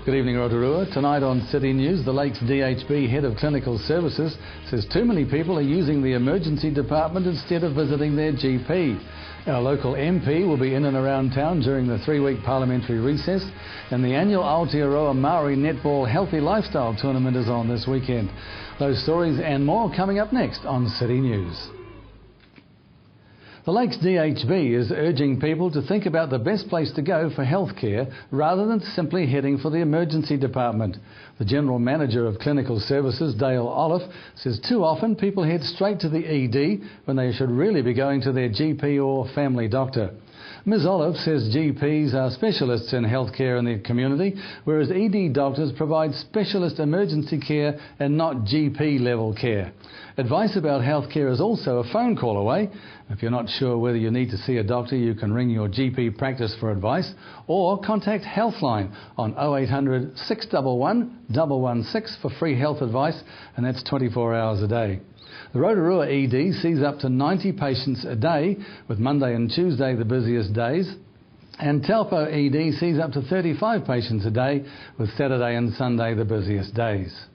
Good evening, Rotorua. Tonight on City News, the Lakes DHB Head of Clinical Services says too many people are using the emergency department instead of visiting their GP. Our local MP will be in and around town during the 3-week parliamentary recess, and the annual Aotearoa Maori Netball Healthy Lifestyle Tournament is on this weekend. Those stories and more coming up next on City News. The Lakes DHB is urging people to think about the best place to go for healthcare rather than simply heading for the emergency department. The General Manager of Clinical Services, Dale Olive, says too often people head straight to the ED when they should really be going to their GP or family doctor. Ms Olive says GPs are specialists in healthcare in the community, whereas ED doctors provide specialist emergency care and not GP level care. Advice about healthcare is also a phone call away. If you're not sure whether you need to see a doctor, you can ring your GP practice for advice or contact Healthline on 0800 611 116 for free health advice, and that's 24 hours a day. The Rotorua ED sees up to 90 patients a day, with Monday and Tuesday the busiest days, and Taupo ED sees up to 35 patients a day, with Saturday and Sunday the busiest days.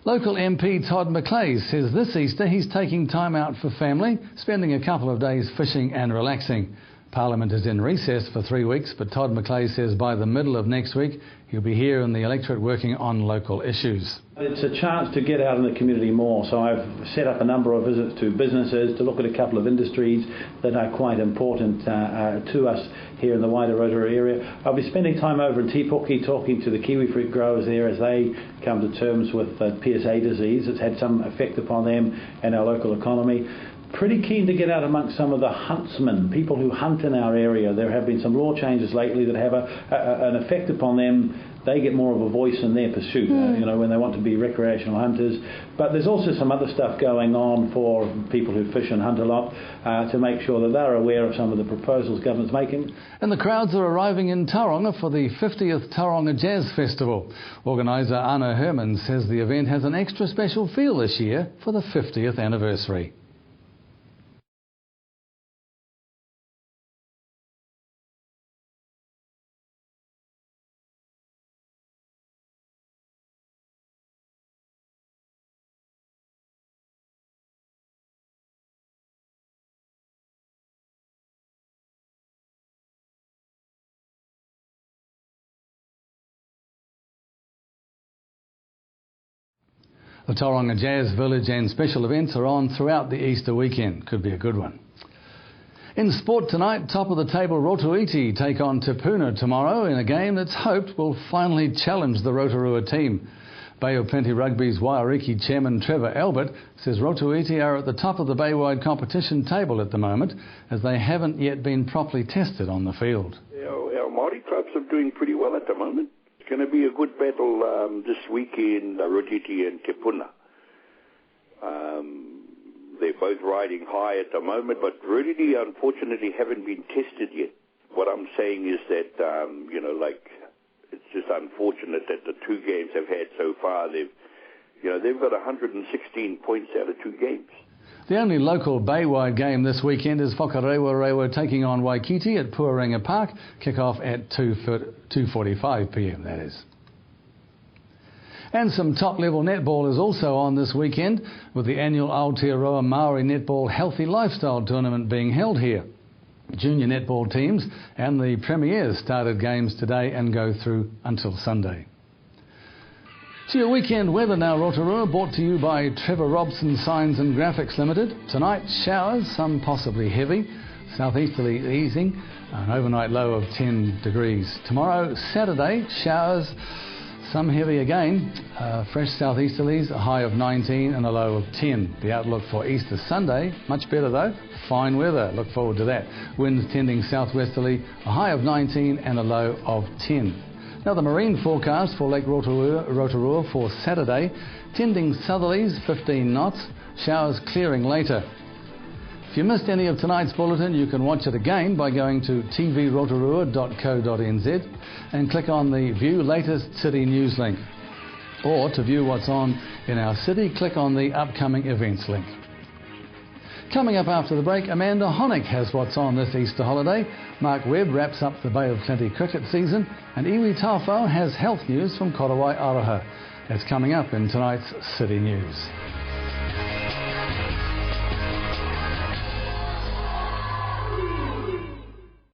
Local MP Todd McClay says this Easter he's taking time out for family, spending a couple of days fishing and relaxing. Parliament is in recess for 3 weeks, but Todd McClay says by the middle of next week he'll be here in the electorate working on local issues. It's a chance to get out in the community more, so I've set up a number of visits to businesses to look at a couple of industries that are quite important to us here in the wider Rotorua area. I'll be spending time over in Tipoki talking to the kiwi fruit growers there as they come to terms with PSA disease. It's had some effect upon them and our local economy. Pretty keen to get out amongst some of the huntsmen, people who hunt in our area. There have been some law changes lately that have an effect upon them. They get more of a voice in their pursuit, when they want to be recreational hunters. But there's also some other stuff going on for people who fish and hunt a lot to make sure that they're aware of some of the proposals government's making. And the crowds are arriving in Tauranga for the 50th Tauranga Jazz Festival. Organiser Anna Herman says the event has an extra special feel this year for the 50th anniversary. The Tauranga Jazz Village and special events are on throughout the Easter weekend. Could be a good one. In sport tonight, top of the table Rotoiti take on Te Puna tomorrow in a game that's hoped will finally challenge the Rotorua team. Bay of Plenty Rugby's Wairiki chairman Trevor Albert says Rotoiti are at the top of the Baywide competition table at the moment, as they haven't yet been properly tested on the field. Our Māori clubs are doing pretty well at the moment. It's going to be a good battle this weekend, Rotoiti and Te Puna. They're both riding high at the moment, but Rotoiti unfortunately haven't been tested yet. What I'm saying is that, it's just unfortunate that the 2 games they've had so far, they've got 116 points out of 2 games. The only local Baywide game this weekend is Whakarewa taking on Waikiki at Puarenga Park. Kick-off at 2:45 p.m, that is. And some top-level netball is also on this weekend, with the annual Aotearoa Maori Netball Healthy Lifestyle Tournament being held here. Junior netball teams and the premiers started games today and go through until Sunday. To your weekend weather now, Rotorua, brought to you by Trevor Robson Signs and Graphics Limited. Tonight, showers, some possibly heavy, southeasterly easing, an overnight low of 10 degrees. Tomorrow, Saturday, showers, some heavy again, fresh southeasterlies, a high of 19 and a low of 10. The outlook for Easter Sunday, much better though, fine weather, look forward to that. Winds tending southwesterly, a high of 19 and a low of 10. Now the marine forecast for Lake Rotorua for Saturday, tending southerlies 15 knots, showers clearing later. If you missed any of tonight's bulletin, you can watch it again by going to tvrotorua.co.nz and click on the View Latest City News link. Or to view what's on in our city, click on the Upcoming Events link. Coming up after the break, Amanda Honick has what's on this Easter holiday. Mark Webb wraps up the Bay of Plenty cricket season, and Iwi Taufau has health news from Korowai Aroha. That's coming up in tonight's City News.